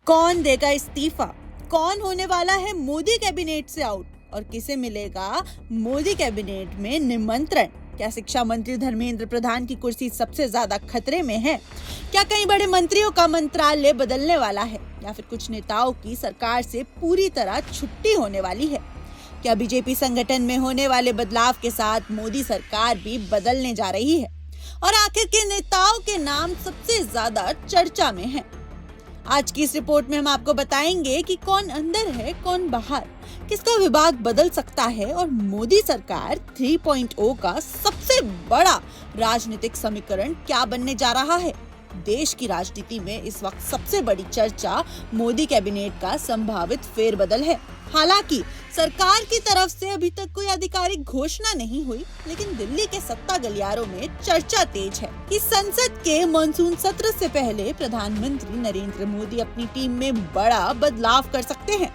कौन देगा इस्तीफा? कौन होने वाला है मोदी कैबिनेट से आउट और किसे मिलेगा मोदी कैबिनेट में निमंत्रण? क्या शिक्षा मंत्री धर्मेंद्र प्रधान की कुर्सी सबसे ज्यादा खतरे में है? क्या कई बड़े मंत्रियों का मंत्रालय बदलने वाला है या फिर कुछ नेताओं की सरकार से पूरी तरह छुट्टी होने वाली है? क्या बीजेपी संगठन में होने वाले बदलाव के साथ मोदी सरकार भी बदलने जा रही है? और आखिर के नेताओं के नाम सबसे ज्यादा चर्चा में है? आज की इस रिपोर्ट में हम आपको बताएंगे कि कौन अंदर है, कौन बाहर, किसका विभाग बदल सकता है और मोदी सरकार 3.0 का सबसे बड़ा राजनीतिक समीकरण क्या बनने जा रहा है। देश की राजनीति में इस वक्त सबसे बड़ी चर्चा मोदी कैबिनेट का संभावित फेरबदल है। हालांकि सरकार की तरफ से अभी तक कोई आधिकारिक घोषणा नहीं हुई, लेकिन दिल्ली के सत्ता गलियारों में चर्चा तेज है कि संसद के मानसून सत्र से पहले प्रधानमंत्री नरेंद्र मोदी अपनी टीम में बड़ा बदलाव कर सकते हैं।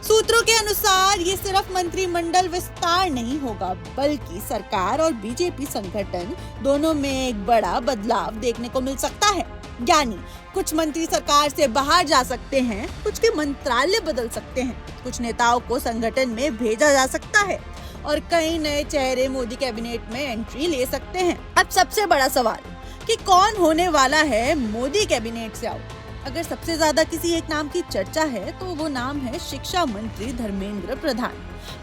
सूत्रों के अनुसार ये सिर्फ मंत्रिमंडल विस्तार नहीं होगा, बल्कि सरकार और बीजेपी संगठन दोनों में एक बड़ा बदलाव देखने को मिल सकता है। यानी कुछ मंत्री सरकार से बाहर जा सकते हैं, कुछ के मंत्रालय बदल सकते हैं, कुछ नेताओं को संगठन में भेजा जा सकता है और कई नए चेहरे मोदी कैबिनेट में एंट्री ले सकते हैं। अब सबसे बड़ा सवाल कि कौन होने वाला है मोदी कैबिनेट से आउट। अगर सबसे ज्यादा किसी एक नाम की चर्चा है तो वो नाम है शिक्षा मंत्री धर्मेंद्र प्रधान।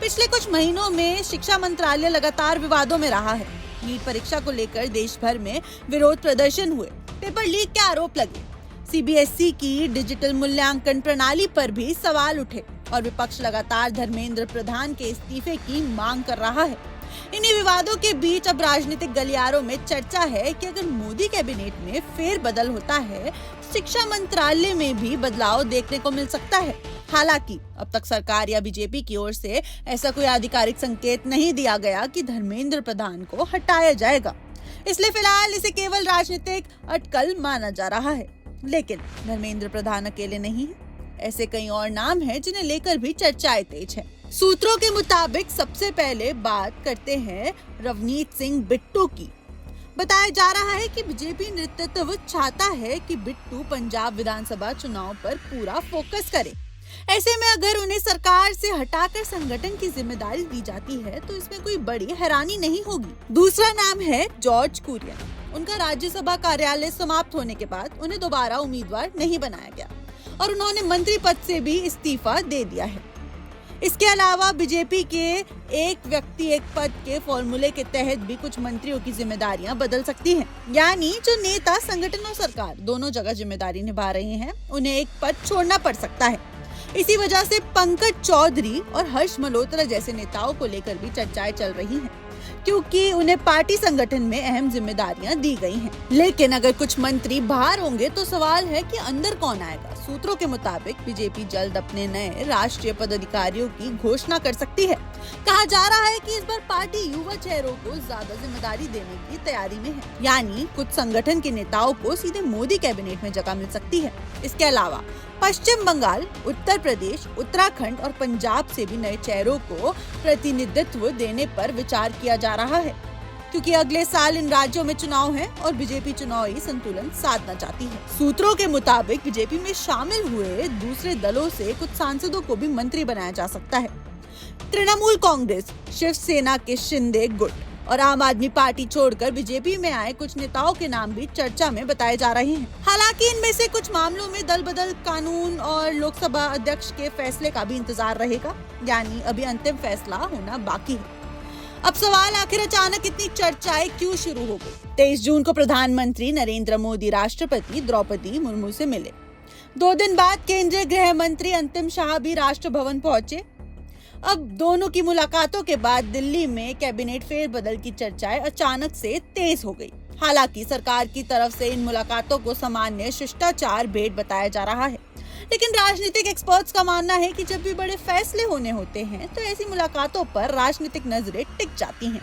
पिछले कुछ महीनों में शिक्षा मंत्रालय लगातार विवादों में रहा है। नीट परीक्षा को लेकर देश भर में विरोध प्रदर्शन हुए, पेपर लीक के आरोप लगे, सीबीएसई की डिजिटल मूल्यांकन प्रणाली पर भी सवाल उठे और विपक्ष लगातार धर्मेंद्र प्रधान के इस्तीफे की मांग कर रहा है। इन्हीं विवादों के बीच अब राजनीतिक गलियारों में चर्चा है कि अगर मोदी कैबिनेट में फेरबदल होता है, शिक्षा मंत्रालय में भी बदलाव देखने को मिल सकता है। हालांकि अब तक सरकार या बीजेपी की ओर से ऐसा कोई आधिकारिक संकेत नहीं दिया गया कि धर्मेंद्र प्रधान को हटाया जाएगा, इसलिए फिलहाल इसे केवल राजनीतिक अटकल माना जा रहा है। लेकिन धर्मेंद्र प्रधान अकेले नहीं है, ऐसे कई और नाम हैं जिन्हें लेकर भी चर्चाएं तेज है। सूत्रों के मुताबिक सबसे पहले बात करते हैं रवनीत सिंह बिट्टू की। बताया जा रहा है कि बीजेपी नेतृत्व चाहता है कि बिट्टू पंजाब विधानसभा चुनाव पर पूरा फोकस करे। ऐसे में अगर उन्हें सरकार से हटाकर संगठन की जिम्मेदारी दी जाती है तो इसमें कोई बड़ी हैरानी नहीं होगी। दूसरा नाम है जॉर्ज कुरियन। उनका राज्यसभा कार्यालय समाप्त होने के बाद उन्हें दोबारा उम्मीदवार नहीं बनाया गया और उन्होंने मंत्री पद से भी इस्तीफा दे दिया है। इसके अलावा बीजेपी के एक व्यक्ति एक पद के फॉर्मूले के तहत भी कुछ मंत्रियों की जिम्मेदारियां बदल सकती हैं। यानी जो नेता संगठन और सरकार दोनों जगह जिम्मेदारी निभा रहे हैं, उन्हें एक पद छोड़ना पड़ सकता है। इसी वजह से पंकज चौधरी और हर्ष मल्होत्रा जैसे नेताओं को लेकर भी चर्चाएं चल रही हैं, क्योंकि उन्हें पार्टी संगठन में अहम जिम्मेदारियां दी गई हैं। लेकिन अगर कुछ मंत्री बाहर होंगे तो सवाल है कि अंदर कौन आएगा। सूत्रों के मुताबिक बीजेपी जल्द अपने नए राष्ट्रीय पदाधिकारियों की घोषणा कर सकती है। कहा जा रहा है कि इस बार पार्टी युवा चेहरों को ज्यादा जिम्मेदारी देने की तैयारी में है, यानी कुछ संगठन के नेताओं को सीधे मोदी कैबिनेट में जगह मिल सकती है। इसके अलावा पश्चिम बंगाल, उत्तर प्रदेश, उत्तराखंड और पंजाब से भी नए चेहरों को प्रतिनिधित्व देने पर विचार किया जा रहा है, क्योंकि अगले साल इन राज्यों में चुनाव है और बीजेपी चुनावी संतुलन साधना चाहती है। सूत्रों के मुताबिक बीजेपी में शामिल हुए दूसरे दलों से कुछ सांसदों को भी मंत्री बनाया जा सकता है। तृणमूल कांग्रेस, शिवसेना के शिंदे गुट और आम आदमी पार्टी छोड़कर बीजेपी में आए कुछ नेताओं के नाम भी चर्चा में बताए जा रहे हैं। हालांकि इनमें से कुछ मामलों में दल बदल कानून और लोकसभा अध्यक्ष के फैसले का भी इंतजार रहेगा, यानी अभी अंतिम फैसला होना बाकी है। अब सवाल आखिर अचानक इतनी चर्चाएं क्यों शुरू हो गई? 23 जून को प्रधानमंत्री नरेंद्र मोदी राष्ट्रपति द्रौपदी मुर्मू से मिले। 2 दिन बाद केंद्रीय गृह मंत्री अंतिम शाह भी राष्ट्र भवन पहुंचे। अब दोनों की मुलाकातों के बाद दिल्ली में कैबिनेट फेरबदल की चर्चाएं अचानक से तेज हो गई। हालांकि सरकार की तरफ से इन मुलाकातों को सामान्य शिष्टाचार भेंट बताया जा रहा है, लेकिन राजनीतिक एक्सपर्ट्स का मानना है कि जब भी बड़े फैसले होने होते हैं तो ऐसी मुलाकातों पर राजनीतिक नजरें टिक जाती हैं।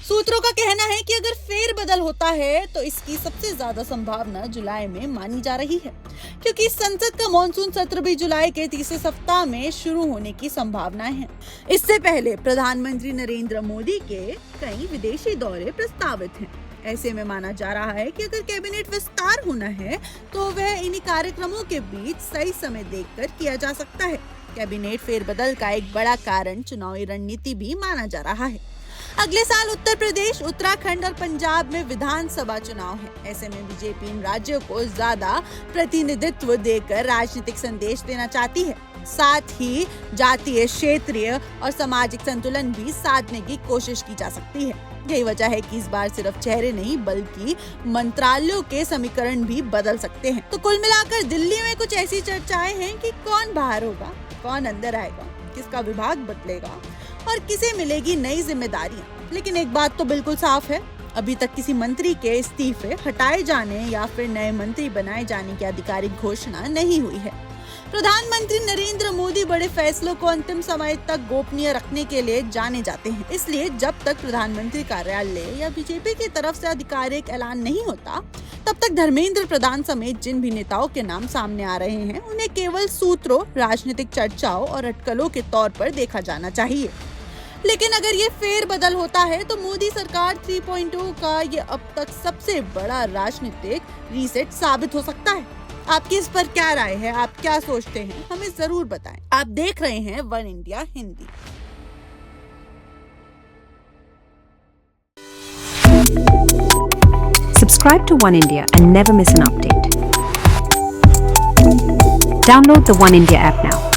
सूत्रों का कहना है कि अगर फेरबदल होता है तो इसकी सबसे ज्यादा संभावना जुलाई में मानी जा रही है, क्योंकि संसद का मॉनसून सत्र भी जुलाई के तीसरे सप्ताह में शुरू होने की संभावनाएं हैं। इससे पहले प्रधानमंत्री नरेंद्र मोदी के कई विदेशी दौरे प्रस्तावित हैं। ऐसे में माना जा रहा है कि अगर कैबिनेट विस्तार होना है तो वह इन्हीं कार्यक्रमों के बीच सही समय देखकर किया जा सकता है। कैबिनेट फेरबदल का एक बड़ा कारण चुनावी रणनीति भी माना जा रहा है। अगले साल उत्तर प्रदेश, उत्तराखंड और पंजाब में विधानसभा चुनाव है। ऐसे में बीजेपी इन राज्यों को ज्यादा प्रतिनिधित्व देकर राजनीतिक संदेश देना चाहती है। साथ ही जातीय, क्षेत्रीय और सामाजिक संतुलन भी साधने की कोशिश की जा सकती है। यही वजह है कि इस बार सिर्फ चेहरे नहीं बल्कि मंत्रालयों के समीकरण भी बदल सकते हैं। तो कुल मिलाकर दिल्ली में कुछ ऐसी चर्चाएं हैं कि कौन बाहर होगा, कौन अंदर आएगा, किसका विभाग बदलेगा और किसे मिलेगी नई जिम्मेदारियां। लेकिन एक बात तो बिल्कुल साफ है, अभी तक किसी मंत्री के इस्तीफे हटाए जाने या फिर नए मंत्री बनाए जाने की आधिकारिक घोषणा नहीं हुई है। प्रधानमंत्री नरेंद्र मोदी बड़े फैसलों को अंतिम समय तक गोपनीय रखने के लिए जाने जाते हैं। इसलिए जब तक प्रधानमंत्री कार्यालय या बीजेपी की तरफ से आधिकारिक ऐलान नहीं होता, तब तक धर्मेंद्र प्रधान समेत जिन भी नेताओं के नाम सामने आ रहे हैं, उन्हें केवल सूत्रों, राजनीतिक चर्चाओं और अटकलों के तौर पर देखा जाना चाहिए। लेकिन अगर ये फेरबदल होता है तो मोदी सरकार 3.0 का ये अब तक सबसे बड़ा राजनीतिक रीसेट साबित हो सकता है। आपकी इस पर क्या राय है? आप क्या सोचते हैं? हमें जरूर बताएं। आप देख रहे हैं one India Hindi. Subscribe to One India and never miss an update. Download the One India app now.